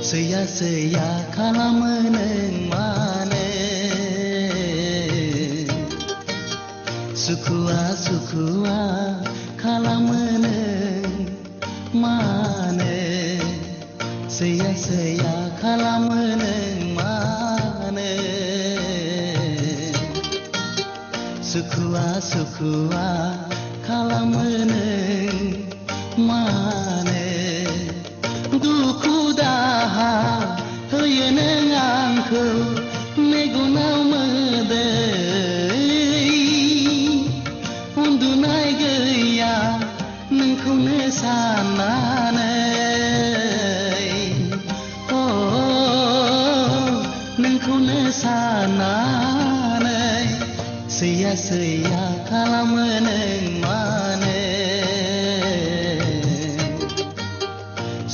Seya-seya खालामो नों मानो सुखुआ खालामो नों मानो seya-seya खालामो नों मानो सुखुआ खालामो नों मानो दुखु दाहा होयो नों आंखौ मेगनाव मोदै उन्दुनाय गैया नोंखौनो साननानै नोंखौनो साननानै seya-seya खालामो नों मानो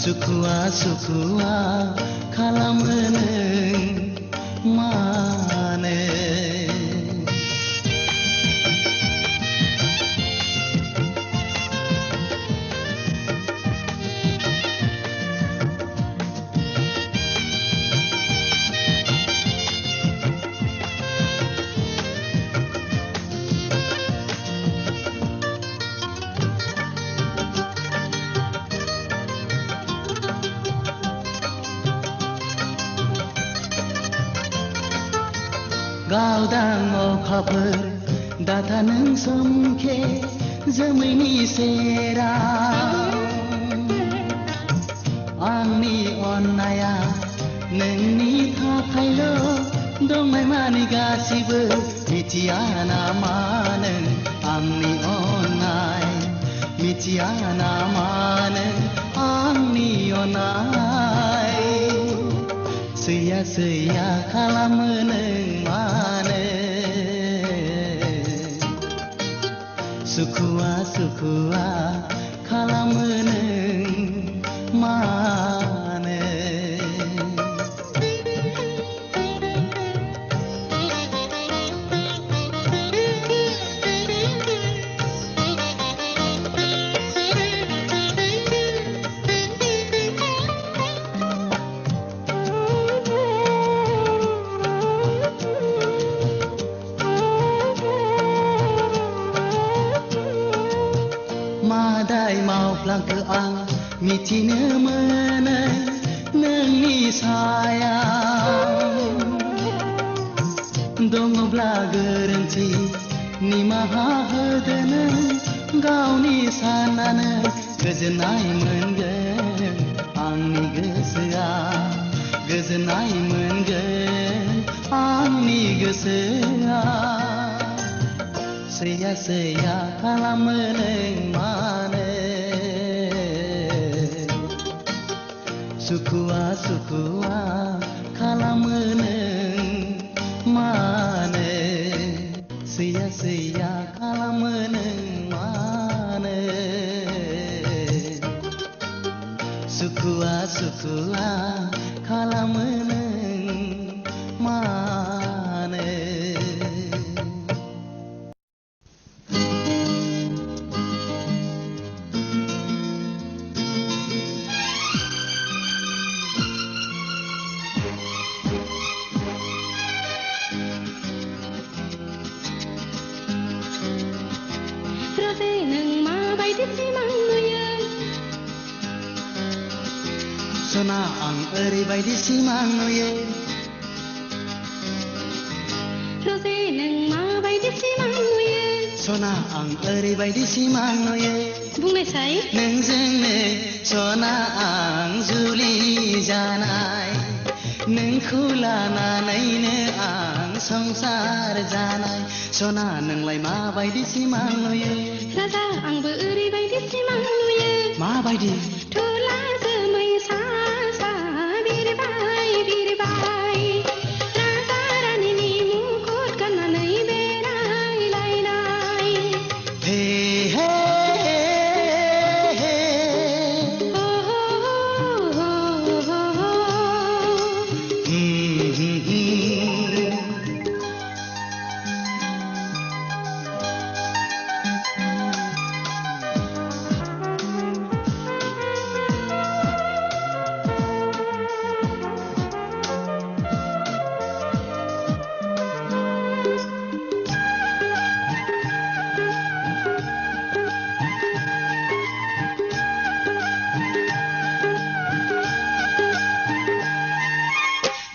सुखुआ खालामो नों मानो गावदां अखाफोर दाथा नों समखे जोमैनि सेराव आंनि अननाया नोंनि थाखायल' दंनाय मानि गासिबो मिथिया नामा नों आंनि अननाय मिथिया नामा नों आंनि अननाय seya-seya खालामो नों मानो सुखुआ खालामो नों मानो मादाय मावफ्लांखो आं मिथिनो मोनै नोंनि सायाव दङब्ला गोरोन्थि निमाहा होदो नों गावनि साननानै गोजोननाय मोनगोन आंनि गोसोआ गोजोननाय मोनगोन आंनि गोसोआ seya-seya खालामो नों मानो सुखुआ खालामो नों मानो seya-seya खालामो नों मानो सुखुआ खालामो नों मानो सना आं ओरैबायदि सिमां नुयो रजे नों माबायदि सिमां नुयो सना आं ओरैबायदि सिमां नुयो बुंनायसाय नोंजोंनो सना आं जुलि जानाय नोंखौ लानानैनो आं संसार जानाय सना नोंलाय माबायदि सिमां नुयो राजा आंबो ओरैबायदि सिमां नुयो माबायदि थुला जोमै सा सा बिरबाय बिरबाय राजा रानीनि मुकुट गाननानै बेरायलायनाय हे हे हे हो हो हो हो हो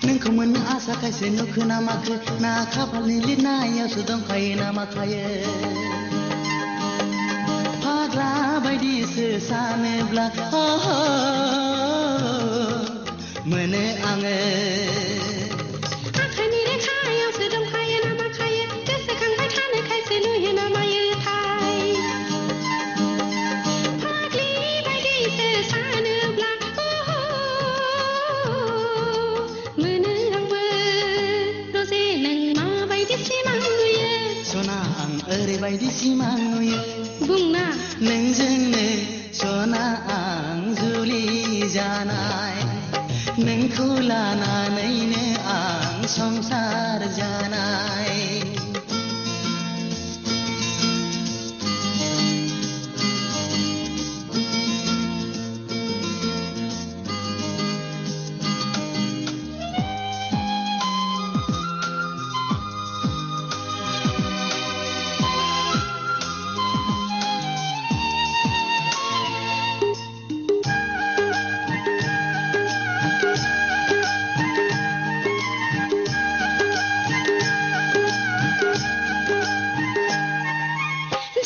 नोंखौ मोननो आसा खायसे नुखो ना माखो ना खाफालनि लिरनायावसो दंखायो ना माखायो फाग्ला बायदिसो सानोब्ला मोनो आङो आखाइनि रेखायावसो दंखायो ना माखायो गोसोखांबाय थानो खायसे नुयो ना मायोथाय फाग्लि बायदिसो सानोब्ला मोनो आंबो रजे नों माबायदि सिमां नुयो सना आं ओरैबायदि सिमां नुयो बुंना नोंजोंनो सना आं जुलि जानाय नोंखौ लानानैनो आं संसार जानाय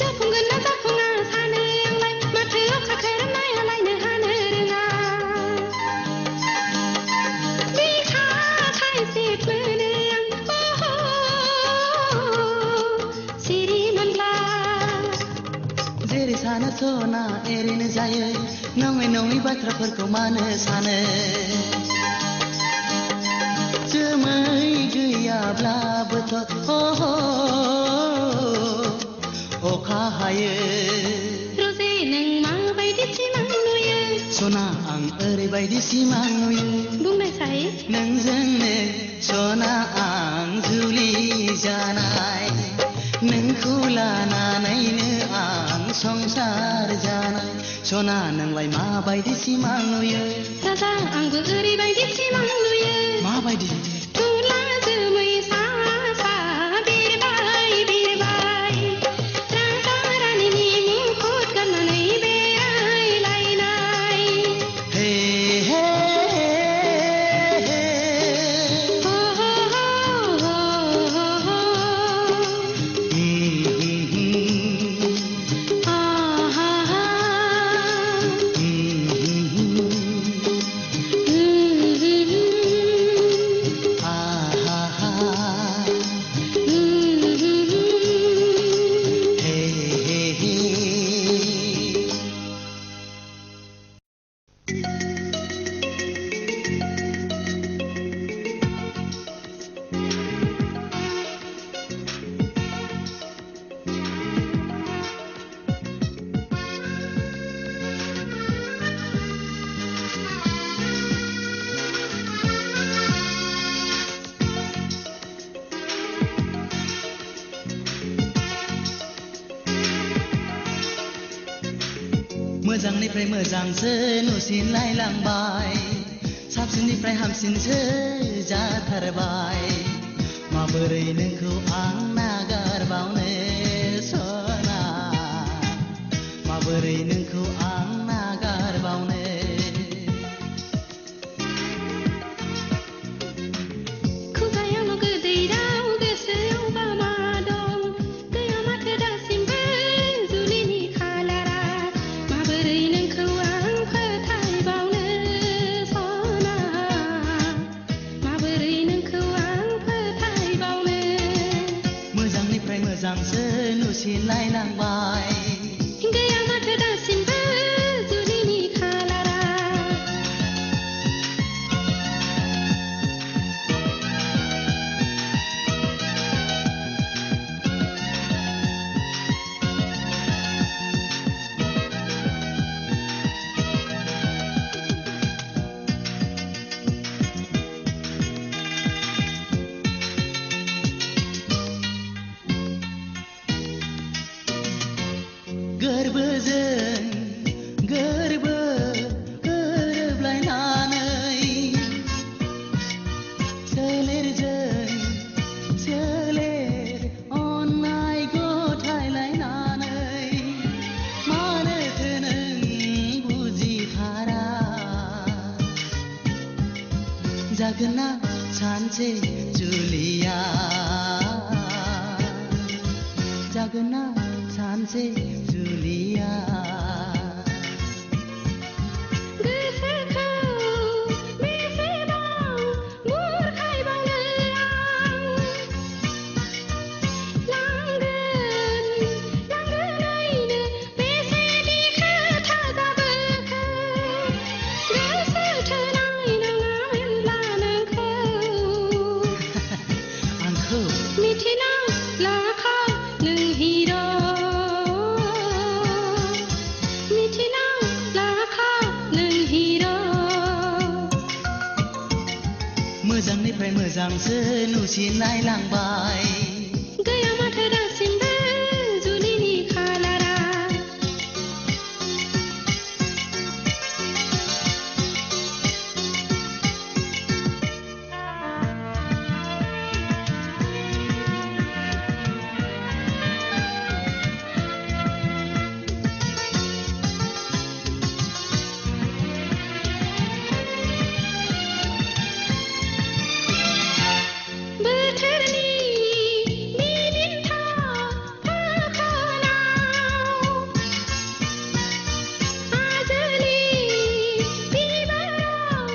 जाफुंगोन ना जाफुङा सानो आंलाय माथो अखा खोरोमनायालायनो हानो रोङा बिखा खायसे मोनो आं सिरि मोनब्ला जेरै सानो सना एरैनो जायो नङै नङै बाथ्राफोरखौ मानो सानो जोमै गैयाब्लाबोथ' अखा हायो रजे नों माबायदि सिमां नुयो सना आं ओरैबायदि सिमां नुयो बुंनायसाय नोंजोंनो सना आं जुलि जानाय नोंखौ लानानैनो आं संसार जानाय सना नोंलाय माबायदि सिमां नुयो राजा आंबो ओरैबायदि सिमां नुयो माबायदि थुला जोमै सा सा बिरबाय बिरबाय राजा रानीनि मुकुट गाननानै बेरायलायनाय हे हे हे हो हो हो हो हो हा हा हा मोजांनिफ्राय मोजांसो नुसिनलायलांबाय साबसिननिफ्राय हामसिनसो जाथारबाय माबोरै नोंखौ आं नागारबावनो सना माबोरै नोंखौ आं नागारबावनो खुगायावल' गोदै राव गोसोआवबा मा दं गैया माथो दासिम मोजांसो नुसिनलायलांबाय गैया माथो दासिमबो जुलिनि खालारा गोरबोजों गोरबो गोरोबलायनानै सोलेरजों सोलेर अननाय गथायलायनानै मानोथो नों बुजिथारा जागोन ना सानसे जुलिया जागोन ना सानसे जुलिया गोसोखौ बेसेबां बुरखायबावनो आं लांगोनैनो बेसेदि खोथा जाबोखो गोसोथोनाय नङामोनब्ला नोंखौ आंखौ मिथिना लाखा नों हिर' मिथिना लाखा नों हिर' मोजांनिफ्राय मोजांसो नुसिनलायलांबाय गैया माथो दासिमबो जुलिनि खालारा बोथोरनि मिनिनथा फाखोनाव आजोलि बिबाराव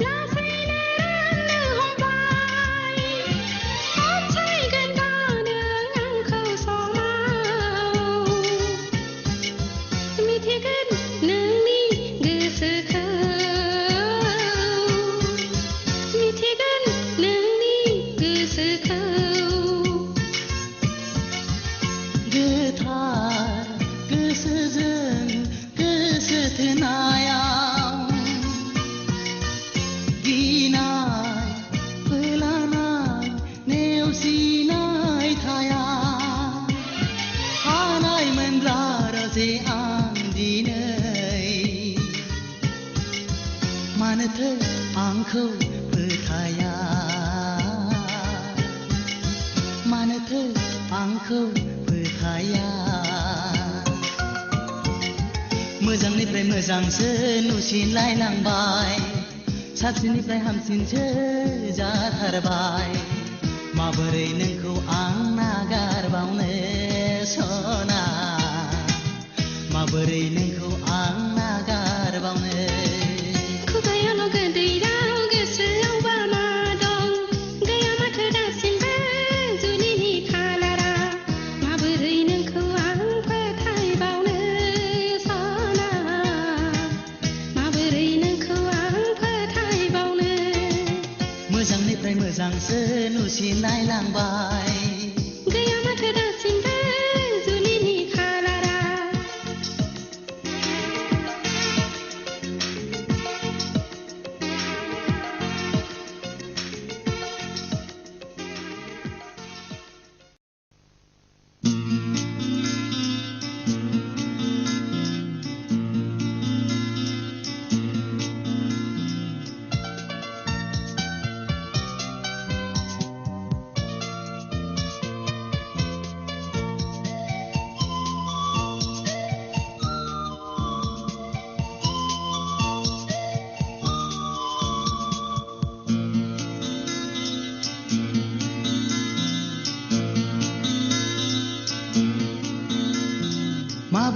लासैनो राननो हमबाय अनसायगोन दा नों आंखौ समाव मिथिगोन नोंनि गोसोखौ मिथिगोन नोंनि गोसोखौ गोथार गोसोजों गोसो थोनायाव गिनाय फोलानाय नेवसिनाय थाया हानायमोनब्ला रजे आं दिनै मानोथो आंखौ फोथाया मानोथो आंखौ फोथाया मोजांनिफ्राय मोजांसो नुसिनलायलांबाय साबसिननिफ्राय हामसिनसो जाथारबाय माबोरै नोंखौ आं नागारबावनो सना माबोरै नोंखौ आं नागारबावनो खुगायावल' गोदै राव गोसोआवबा मा दं गैया माथो दासिमबो जुलिनि खालारा माबोरै नोंखौ आं फोथायबावनो सना माबोरै नोंखौ आं फोथायबावनो मोजांनिफ्राय मोजांसो नुसिनलायलांबाय गैया माथो दासिमबो जुलिनि खालारा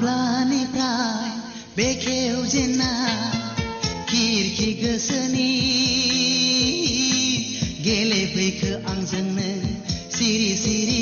माब्लानिफ्राय बेखेवजेनना खिरखि गोसोनि गेलेफैखो आंजोंनो सिरि सिरि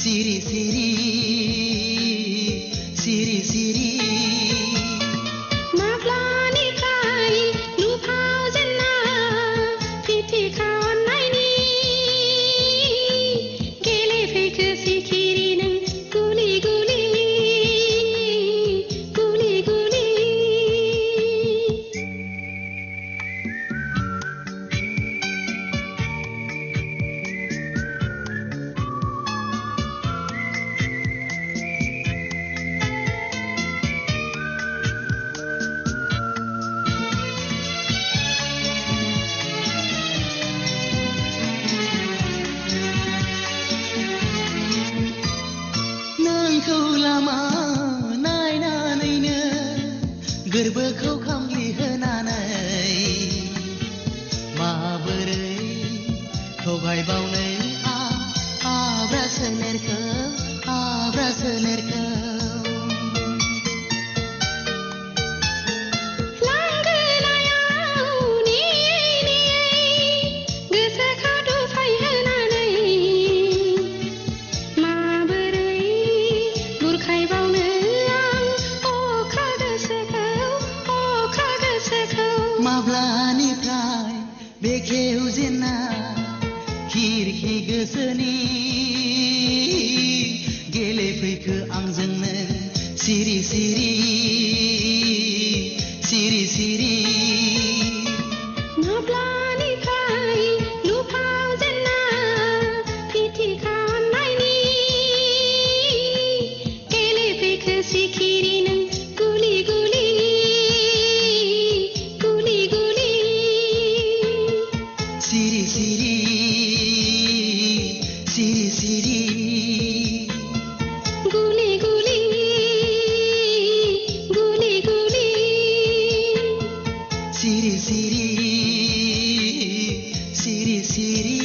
सिरि सिरि सिरि सिरि माब्लानिफ्राय लुफाव जेनना फिथिखा अननायनि गेलेफैखो सिखिरि नों गुलि गुलि गुलि गुलि नोंखौ लामा नायनानैनो गोरबोखौ खामग्लिहोनानै माबोरै थगायबावनो आब्रा सोलेरखौ लांगोनायाव नेयै नेयै गोसोखौ दफायहोनानै माबोरै बुरखायबावनो आं अख्रा गोसोखौ माब्लानिफ्राय बेखेवजेनना खिरखि गोसोनि गेलेफैखो आंजोंनो सिरि सिरि सिरि सिरि माब्लानिफ्राय लुफाव जेनना फिथिखा अननायनि गेलेफैखो सिखिरि नों गुलि गुलि गुलि गुलि सिरि सिरि सिरि सिरि गुलि गुलि गुलि गुलि सिरि सिरि सिरि सिरि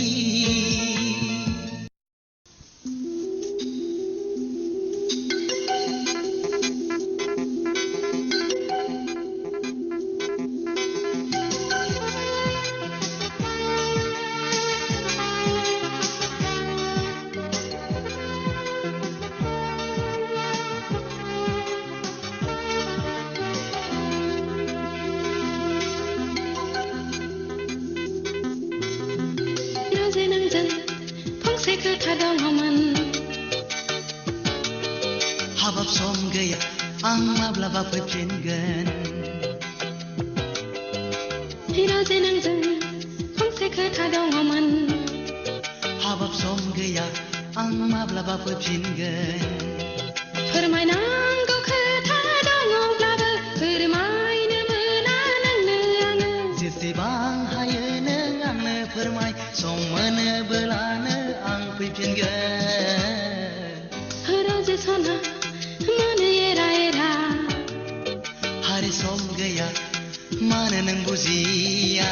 राजे नोंजों फंसे खोथा दङमोन हाबाब सम गैया आं माब्लाबा फैफिनगोन राजे नोंजों फंसे खोथा दङमोन हाबाब सम गैया आं माब्लाबा फैफिनगोन फोरमायनांगौ खोथा दङब्लाबो फोरमायनो मोना नोंनो आङो जेसेबां हायो नों आंनो फोरमाय सम मोनोब्लानो आं फैफिनगोन राजे सना मानो एरा एरा हारे सम गैया मानो नों बुजिया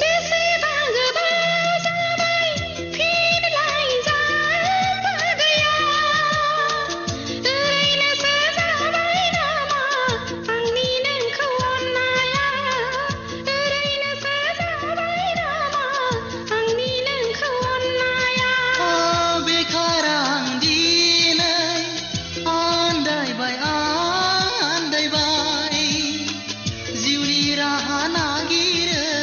बेसेबां गोबाव जाबाय फिनलाय जाबो गैया ओरैनोसो जाबाय नामा आंनि नोंखौ अननाया ओरैनोसो जाबाय नामा आंनि नोंखौ अननाया बेखार आं दिनै आन्दायबाय जिउनि राहा नागिरै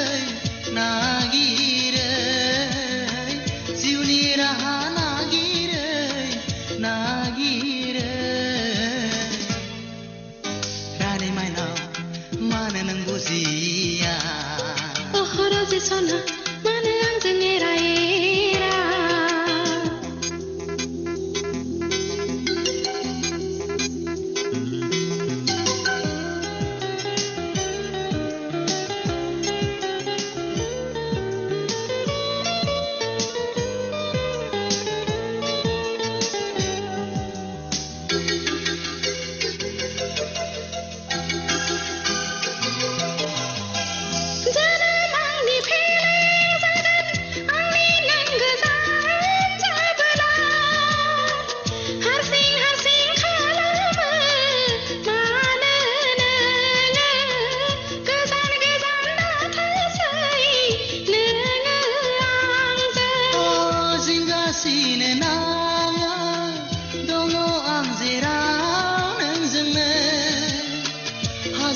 जिउनि राहा नागिरै रानी माइनाव मानो नों बुजिया राजे सना मानो आंजों एरा एरा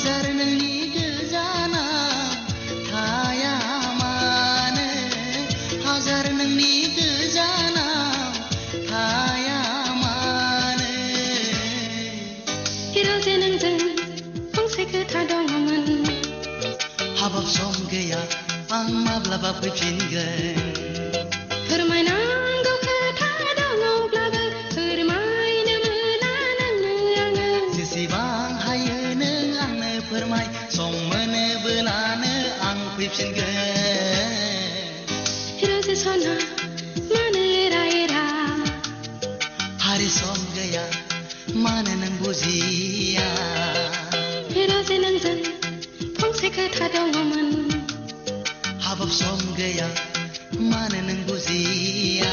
हाजार नोंनि गोजानाव थाया मानो हाजार नोंनि गोजानाव थाया मानो हिर'जे नोंजों फंसे खोथा दङमोन हाबाब सम गैया आं माब्लाबा फैफिनगोन फोरमायनांगौ खोथा दङब्लाबो फोरमायनो मोना नोंनो आङो जेसेबां हायो नों आंनो फोरमाय सम मोनोब्लानो आं फैफिनगोन हिर'जे सना मानो एरा एरा हारि सम गैया मानो नों बुजिया हिर'जे नोंजों फंसे खोथा दङमोन हाबाब सम गैया मानो नों बुजिया